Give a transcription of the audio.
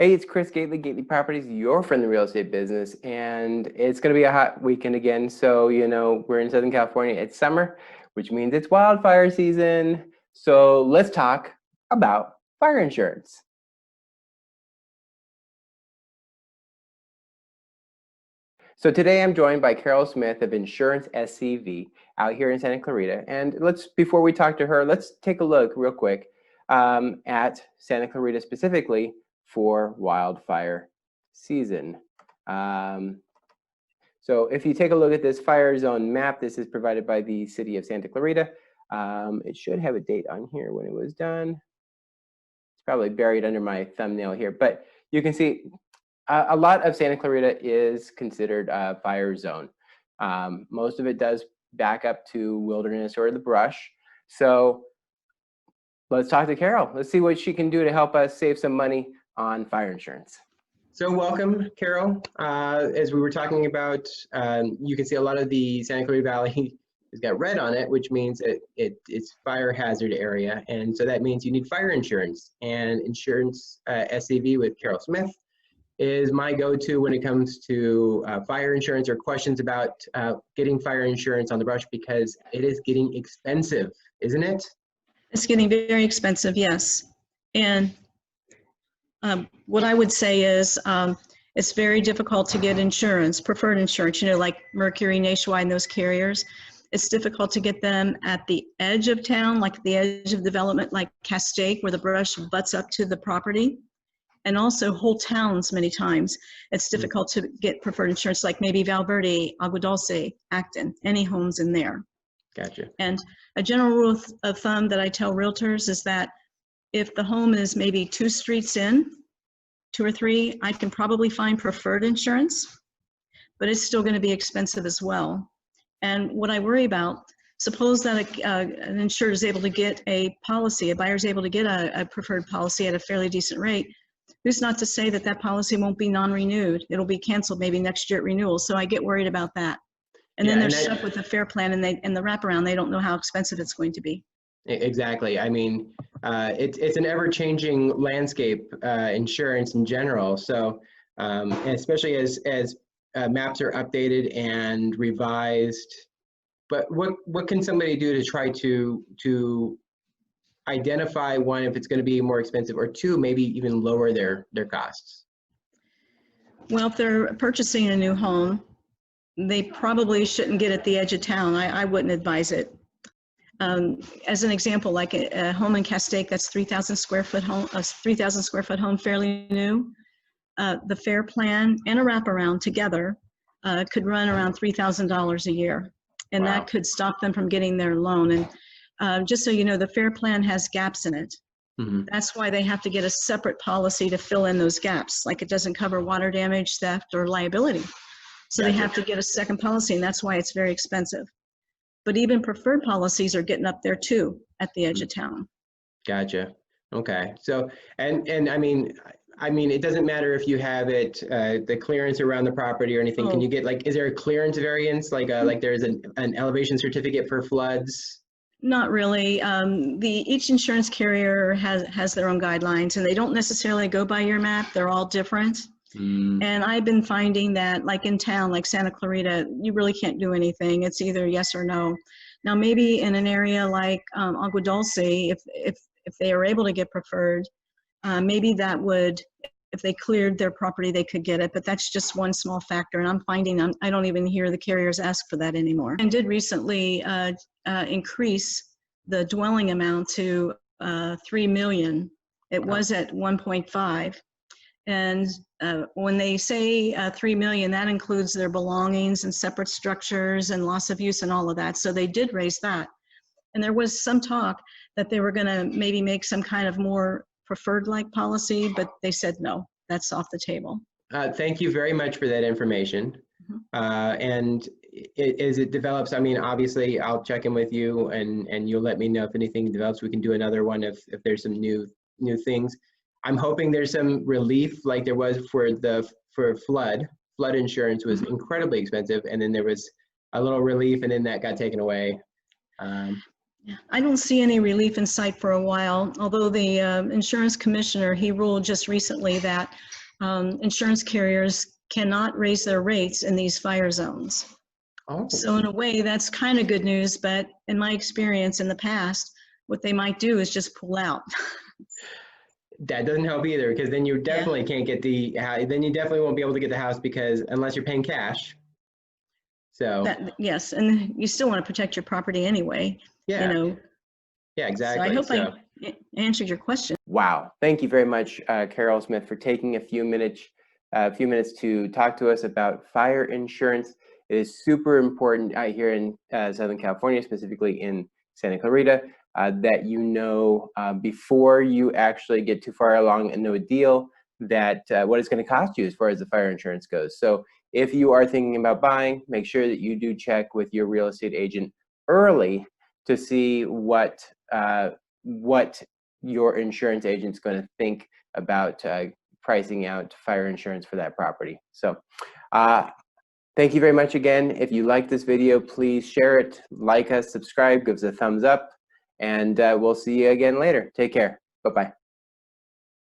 Hey, it's Chris Gately, Gately Properties, your friend in the real estate business, and it's going to be a hot weekend again. So, we're in Southern California. It's summer, which means it's wildfire season. So let's talk about fire insurance. So today I'm joined by Carol Smith of Insurance SCV out here in Santa Clarita. And before we talk to her, let's take a look real quick at Santa Clarita specifically for wildfire season. So if you take a look at this fire zone map, this is provided by the city of Santa Clarita. It should have a date on here when it was done. It's probably buried under my thumbnail here, but you can see a lot of Santa Clarita is considered a fire zone. Most of it does back up to wilderness or the brush. So let's talk to Carol. Let's see what she can do to help us save some money on fire insurance. So welcome, Carol. As we were talking about, you can see a lot of the Santa Clarita Valley has got red on it, which means it's fire hazard area. And so that means you need fire insurance. And Insurance SCV with Carol Smith is my go-to when it comes to fire insurance or questions about getting fire insurance on the brush, because it is getting expensive, isn't it? It's getting very expensive, yes. And what I would say is it's very difficult to get insurance, preferred insurance, like Mercury, Nationwide, and those carriers. It's difficult to get them at the edge of town, like the edge of development, like Castaic, where the brush butts up to the property. And also whole towns many times. It's difficult to get preferred insurance, like maybe Valverde, Agua Dulce, Acton, any homes in there. Gotcha. And a general rule of thumb that I tell realtors is that if the home is maybe 2 streets in, 2 or 3, I can probably find preferred insurance, but it's still going to be expensive as well. And what I worry about, suppose that an insurer is able to get a policy, a buyer is able to get a preferred policy at a fairly decent rate. Who's not to say that that policy won't be non-renewed? It'll be canceled maybe next year at renewal. So I get worried about that. And then they're stuck with the fair plan and the wraparound. They don't know how expensive it's going to be. Exactly. I mean, it's an ever-changing landscape, insurance in general. So especially as maps are updated and revised. But what can somebody do to try to identify, one, if it's going to be more expensive, or 2, maybe even lower their costs? Well, if they're purchasing a new home, they probably shouldn't get at the edge of town. I wouldn't advise it. As an example, like a home in Castaic that's 3,000 square foot home, a 3,000 square foot home, fairly new. The fair plan and a wraparound together could run around $3,000 a year, and Wow. that could stop them from getting their loan. And just so you know, the fair plan has gaps in it. Mm-hmm. That's why they have to get a separate policy to fill in those gaps. Like it doesn't cover water damage, theft, or liability. So They have to get a second policy, and that's why it's very expensive. But even preferred policies are getting up there too at the edge of town. Gotcha. Okay. So, and I mean, it doesn't matter if you have it, the clearance around the property or anything. Can you get, like, is there a clearance variance? Like there's an elevation certificate for floods? Not really. Each insurance carrier has their own guidelines, and they don't necessarily go by your map. They're all different. And I've been finding that, like in town, like Santa Clarita, you really can't do anything. It's either yes or no. Now, maybe in an area like Agua Dulce, if they are able to get preferred, maybe that would, if they cleared their property, they could get it. But that's just one small factor. And I'm finding I don't even hear the carriers ask for that anymore. And did recently increase the dwelling amount to $3 million. It was at 1.5. And when they say $3 million, that includes their belongings and separate structures and loss of use and all of that. So they did raise that. And there was some talk that they were going to maybe make some kind of more preferred-like policy, but they said no, that's off the table. Thank you very much for that information. Mm-hmm. And as it develops, I mean, obviously, I'll check in with you, and you'll let me know if anything develops. We can do another one if there's some new things. I'm hoping there's some relief, like there was for flood. Flood insurance was incredibly expensive, and then there was a little relief, and then that got taken away. I don't see any relief in sight for a while, although the insurance commissioner, he ruled just recently that insurance carriers cannot raise their rates in these fire zones. Oh. So in a way, that's kind of good news, but in my experience in the past, what they might do is just pull out. That doesn't help either, because then you definitely can't get then you definitely won't be able to get the house, because unless you're paying cash. So yes, and you still want to protect your property anyway. Yeah. You know. Yeah, exactly. So I hope I answered your question. Wow. Thank you very much, Carol Smith, for taking a few minutes to talk to us about fire insurance. It is super important here in Southern California, specifically in Santa Clarita, that you know before you actually get too far along and know a deal, that what it's going to cost you as far as the fire insurance goes. So if you are thinking about buying, make sure that you do check with your real estate agent early to see what your insurance agent's going to think about pricing out fire insurance for that property. So thank you very much again. If you like this video, please share it, like us, subscribe, give us a thumbs up, and we'll see you again later. Take care. Bye-bye.